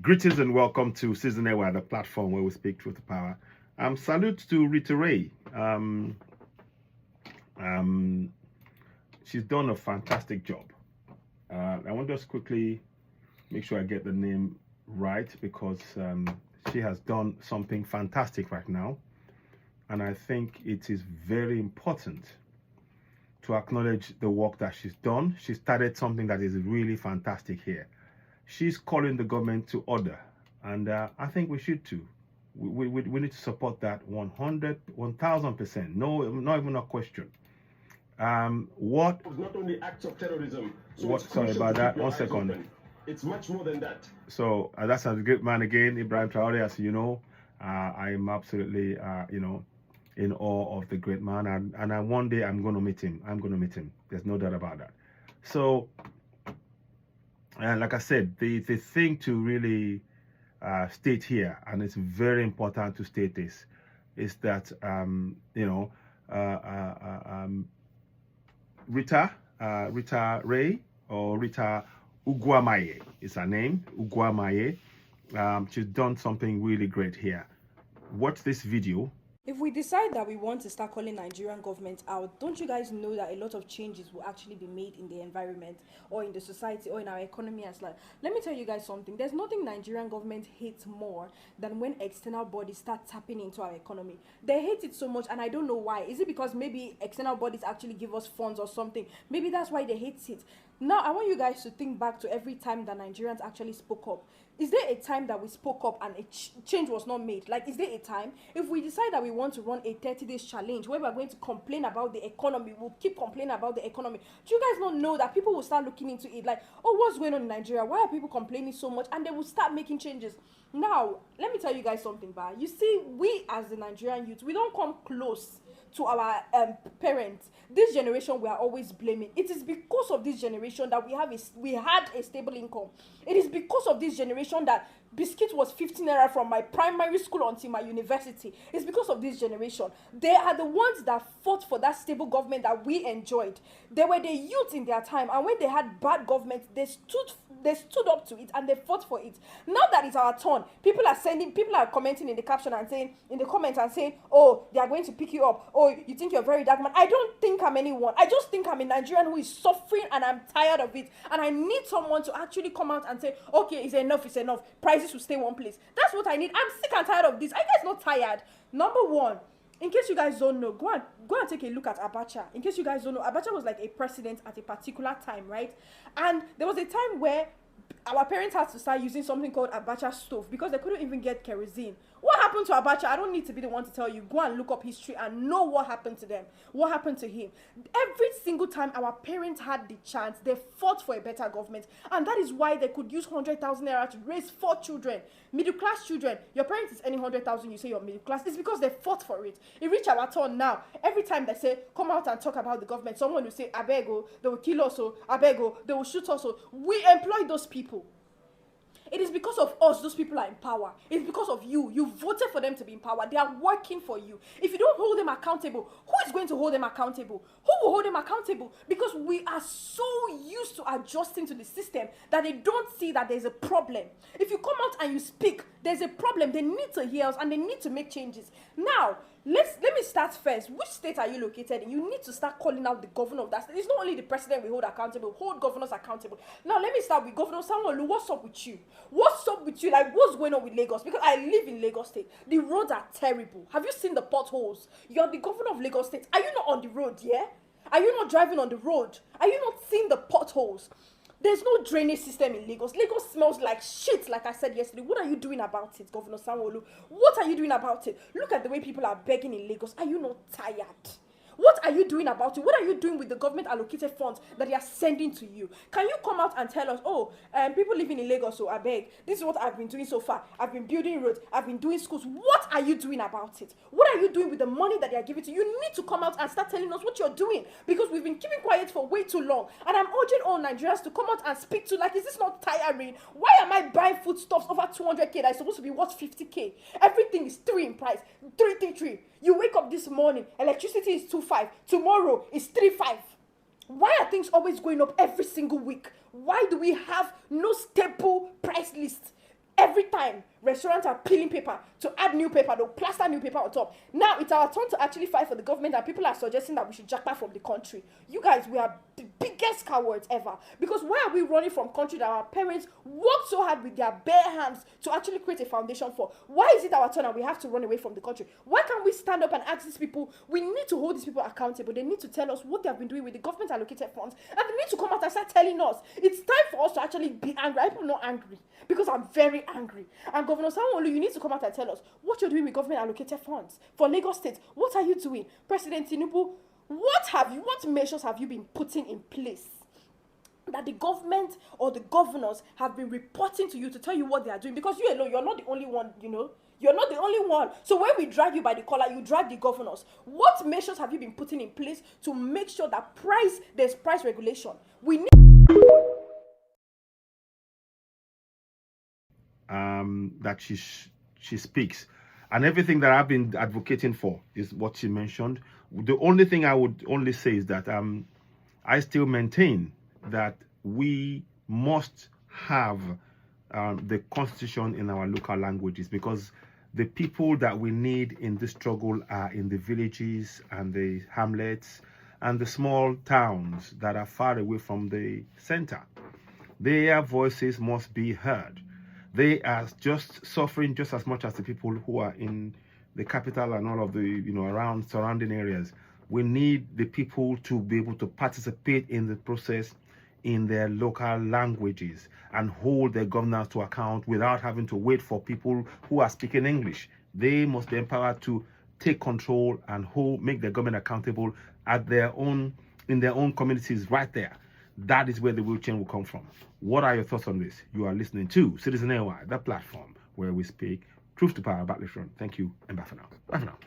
Greetings and welcome to Season Air, the platform where we speak truth to power. Salute to Rita Ray. Um, she's done a fantastic job. I want to just quickly make sure I get the name right because she has done something fantastic right now. And I think it is very important to acknowledge the work that she's done. She started something that is really fantastic here. She's calling the government to order, and I think we should too. We need to support that 1000%. No, not even a question. What? Not only acts of terrorism. So what? Sorry about that. 1 second. Open. It's much more than that. So that's a great man again, Ibrahim Traore. As you know, I am absolutely, in awe of the great man, and one day I'm going to meet him. There's no doubt about that. So. And like I said, the thing to really state here, and it's very important to state this, is that Rita Ray, or Rita Ugwamaye is her name, Ugwamaye. She's done something really great here. Watch this video. If we decide that we want to start calling Nigerian government out, don't you guys know that a lot of changes will actually be made in the environment or in the society or in our economy as well? Let me tell you guys something. There's nothing Nigerian government hates more than when external bodies start tapping into our economy. They hate it so much, and I don't know why. Is it because maybe external bodies actually give us funds or something? Maybe that's why they hate it. Now, I want you guys to think back to every time that Nigerians actually spoke up. Is there a time that we spoke up and a change was not made? Like, is there a time? If we decide that we want to run a 30 days challenge where we're going to complain about the economy, we'll keep complaining about the economy. Do you guys not know that people will start looking into it like, oh, what's going on in Nigeria? Why are people complaining so much? And they will start making changes. Now, let me tell you guys something, Ba. You see, we as the Nigerian youth, we don't come close to our parents. This generation we are always blaming. It is because of this generation that we had a stable income. It is because of this generation that biscuit was 15 naira from my primary school until my university. It's because of this generation. They are the ones that fought for that stable government that we enjoyed. They were the youth in their time, and when they had bad government, they stood up to it and they fought for it. Now that it's our turn, people are commenting in the caption and saying, in the comments and saying, oh, they are going to pick you up. Oh, you think you're very dark man. I don't think I'm anyone. I just think I'm a Nigerian who is suffering and I'm tired of it. And I need someone to actually come out and say, okay, it's enough. Prices will stay one place. That's what I need. I'm sick and tired of this. Are you guys not tired? Number one, in case you guys don't know, go and take a look at Abacha. In case you guys don't know, Abacha was like a president at a particular time, right? And there was a time where our parents had to start using something called Abacha stove because they couldn't even get kerosene. What happened to Abacha? I don't need to be the one to tell you. Go and look up history and know what happened to them. What happened to him? Every single time our parents had the chance, they fought for a better government. And that is why they could use 100,000 naira to raise 4 children. Middle class children. Your parents is earning 100,000, you say you're middle class. It's because they fought for it. It reached our turn now. Every time they say, come out and talk about the government, someone will say, Abego, they will kill us, Abego, they will shoot us. We employ those people. It is because of us those people are in power. It's because of you. You voted for them to be in power. They are working for you. If you don't hold them accountable, who is going to hold them accountable? Who will hold them accountable? Because we are so used to adjusting to the system that they don't see that there's a problem. If you come out and you speak, there's a problem. They need to hear us and they need to make changes. Now, let me start first. Which state are you located in? You need to start calling out the governor of that state. It's not only the president we hold accountable, hold governors accountable. Now, let me start with Governor Sanwo-Olu. What's up with you? What's up with you? Like, what's going on with Lagos? Because I live in Lagos State. The roads are terrible. Have you seen the potholes? You're the governor of Lagos State. Are you not on the road, yeah? Are you not driving on the road? Are you not seeing the potholes? There's no drainage system in Lagos. Lagos smells like shit, like I said yesterday. What are you doing about it, Governor Sanwo-Olu? What are you doing about it? Look at the way people are begging in Lagos. Are you not tired? What are you doing about it? What are you doing with the government allocated funds that they are sending to you? Can you come out and tell us, people living in Lagos, so I beg, this is what I've been doing so far. I've been building roads. I've been doing schools. What are you doing about it? What are you doing with the money that they are giving to you? You need to come out and start telling us what you're doing because we've been keeping quiet for way too long. And I'm urging all Nigerians to come out and speak to, like, is this not tiring? Why am I buying foodstuffs over 200k that is supposed to be worth 50k? Everything is 3 in price. 333. You wake up this morning, electricity is 2.5. Tomorrow is 3.5. Why are things always going up every single week? Why do we have no stable price list? Every time restaurants are peeling paper to add new paper, they'll plaster new paper on top. Now it's our turn to actually fight for the government, and people are suggesting that we should jackpot from the country. You guys, we are the biggest cowards ever. Because why are we running from country that our parents worked so hard with their bare hands to actually create a foundation for? Why is it our turn and we have to run away from the country? Why can't we stand up and ask these people? We need to hold these people accountable. They need to tell us what they have been doing with the government allocated funds, and they need to come out and start telling us. It's time for us to actually be angry. I'm not angry because I'm very angry. And Governor Sanwo-Olu, you need to come out and tell us what you're doing with government allocated funds for Lagos State. What are you doing? President Tinubu, what measures have you been putting in place that the government or the governors have been reporting to you to tell you what they are doing? Because you alone, you're not the only one, You're not the only one. So when we drag you by the collar, you drag the governors. What measures have you been putting in place to make sure that there's price regulation? We need that she speaks, and everything that I've been advocating for is what she mentioned. The only thing I would only say is that I still maintain that we must have the constitution in our local languages, because the people that we need in this struggle are in the villages and the hamlets and the small towns that are far away from the center. Their voices must be heard. They are just suffering just as much as the people who are in the capital and all of the around surrounding areas. We need the people to be able to participate in the process in their local languages and hold their governors to account without having to wait for people who are speaking English. They must be empowered to take control and make their government accountable in their own communities right there. That is where the real change will come from. What are your thoughts on this? You are listening to Citizen AY, the platform where we speak truth to power about this. Thank you, and bye for now. Bye for now.